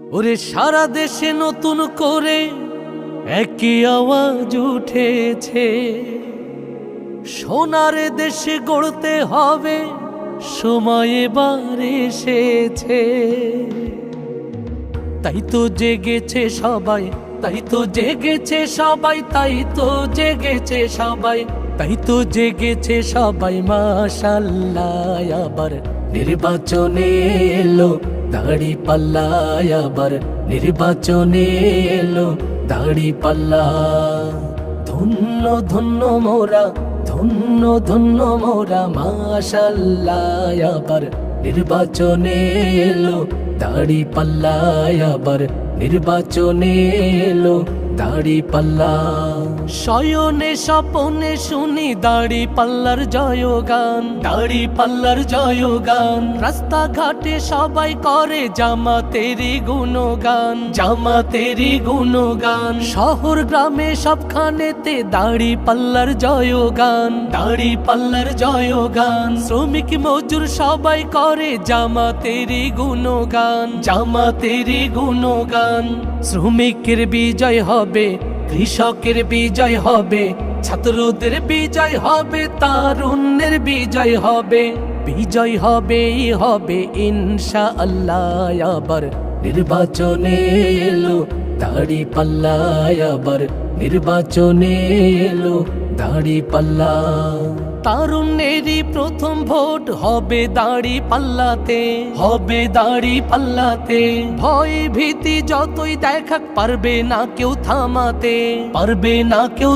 ওরে সারা দেশে নতুন করে একই আওয়াজ উঠেছে, সোনার দেশে গড়তে হবে, সময় এবার এসেছে। তাই তো জেগেছে সবাই, তাই তো জেগেছে সবাই, তাই তো জেগেছে সবাই, তাই তো জেগেছে সবাই। মাশাআল্লাহ, আবার নির্বাচনে এলো দাড়িপাল্লা, আবার নির্বাচনে এলো দাড়িপাল্লা। ধন্য ধন্য মোরা, ধন্য ধন্য মোরা, মাশাআল্লাহ, আবার নির্বাচনে এলো দাড়িপাল্লা, আবার নির্বাচনে এলো দাড়িপাল্লা। শয়নে স্বপনে শুনি দাড়িপাল্লার জয়গান, দাড়িপাল্লার জয়গান। রাস্তাঘাটে সবাই করে জামাতেরই গুণগান, জামাতেরই গুণগান। শহর গ্রামে সবখানেতে দাড়িপাল্লার জয়গান, দাড়িপাল্লার জয়গান। শ্রমিক মজুর সবাই করে জামাতেরই গুণগান, জামাতেরই গুণগান। শ্রমিকের বিজয় হবে, কৃষকের বিজয় হবে, ছাত্রদের বিজয় হবে, তারুণ্যের বিজয় হবে, বিজয় হবে হবে ইনশাআল্লাহ। আবার নির্বাচনে এলো দাড়িপাল্লা, আবার নির্বাচনে এলো দাড়িপাল্লা। তারুণ্যেরই প্রথম ভোট হবে দাড়িপাল্লাতে, হবে দাড়িপাল্লাতে। ভয় ভীতি যতই দেখাক পারবে না কেউ থামাতে, পারবে না কেউ।